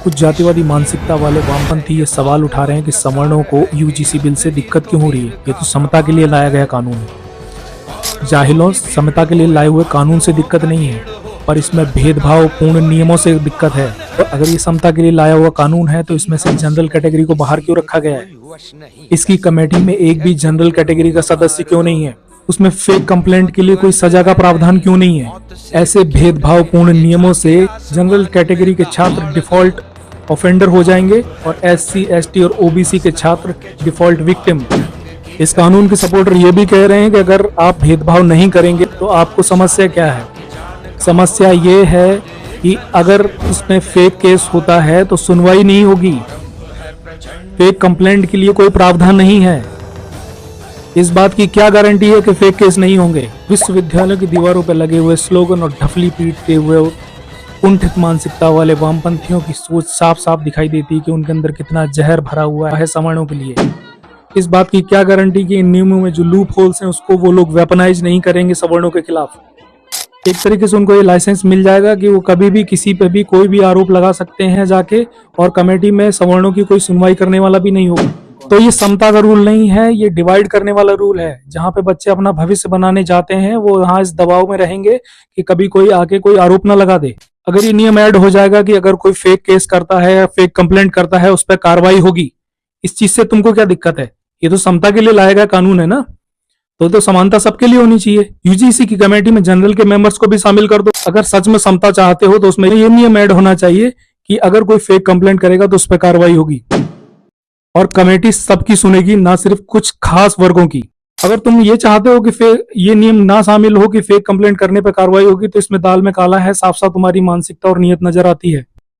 कुछ जातिवादी मानसिकता वाले वामपंथी ये सवाल उठा रहे हैं कि सवर्णों को यूजीसी बिल से दिक्कत क्यों हो रही है। ये तो समता के लिए लाया गया कानून है। जाहिलों, समता के लिए लाए हुए कानून से दिक्कत नहीं है, पर इसमें भेदभाव पूर्ण नियमों से दिक्कत है। तो अगर ये समता के लिए लाया हुआ कानून है तो इसमें से जनरल कैटेगरी को बाहर क्यों रखा गया है। इसकी कमेटी में एक भी जनरल कैटेगरी का सदस्य क्यों नहीं है। उसमें फेक कंप्लेंट के लिए कोई सजा का प्रावधान क्यों नहीं है। ऐसे भेदभावपूर्ण नियमों से जनरल कैटेगरी के छात्र डिफॉल्ट ऑफेंडर हो जाएंगे और एससी, एसटी और ओबीसी के छात्र डिफॉल्ट विक्टिम। इस कानून के सपोर्टर ये भी कह रहे हैं कि अगर आप भेदभाव नहीं करेंगे तो आपको समस्या क्या है। समस्या ये है कि अगर इसमें फेक केस होता है तो सुनवाई नहीं होगी। फेक कंप्लेंट के लिए कोई प्रावधान नहीं है। इस बात की क्या गारंटी है कि फेक केस नहीं होंगे। विश्वविद्यालयों की दीवारों पर लगे हुए स्लोगन और ढफली पीटते हुए कुंठित मानसिकता वाले वामपंथियों की सोच साफ साफ दिखाई देती है कि उनके अंदर कितना जहर भरा हुआ है सवर्णों के लिए। इस बात की क्या गारंटी कि इन नियमों में जो लूप होल्स हैं उसको वो लोग वेपनाइज नहीं करेंगे सवर्णों के खिलाफ। एक तरीके से उनको ये लाइसेंस मिल जाएगा कि वो कभी भी किसी पे भी कोई भी आरोप लगा सकते हैं जाके, और कमेटी में सवर्णों की कोई सुनवाई करने वाला भी नहीं होगा। तो ये समता का रूल नहीं है, ये डिवाइड करने वाला रूल है। जहाँ पे बच्चे अपना भविष्य बनाने जाते हैं वो यहाँ इस दबाव में रहेंगे कि कभी कोई आके कोई आरोप ना लगा दे। अगर ये नियम ऐड हो जाएगा कि अगर कोई फेक केस करता है या फेक कंप्लेंट करता है उस पर कार्रवाई होगी, इस चीज से तुमको क्या दिक्कत है। ये तो समता के लिए लाया गया कानून है ना, तो समानता सबके लिए होनी चाहिए। यूजीसी की कमेटी में जनरल के मेंबर्स को भी शामिल कर दो। अगर सच में समता चाहते हो तो उसमें ये नियम ऐड होना चाहिए कि अगर कोई फेक कंप्लेंट करेगा तो उस पर कार्रवाई होगी और कमेटी सबकी सुनेगी, ना सिर्फ कुछ खास वर्गों की। अगर तुम ये चाहते हो कि ये नियम ना शामिल हो कि फेक कंप्लेंट करने पर कार्रवाई होगी, तो इसमें दाल में काला है। साफ साफ तुम्हारी मानसिकता और नीयत नजर आती है।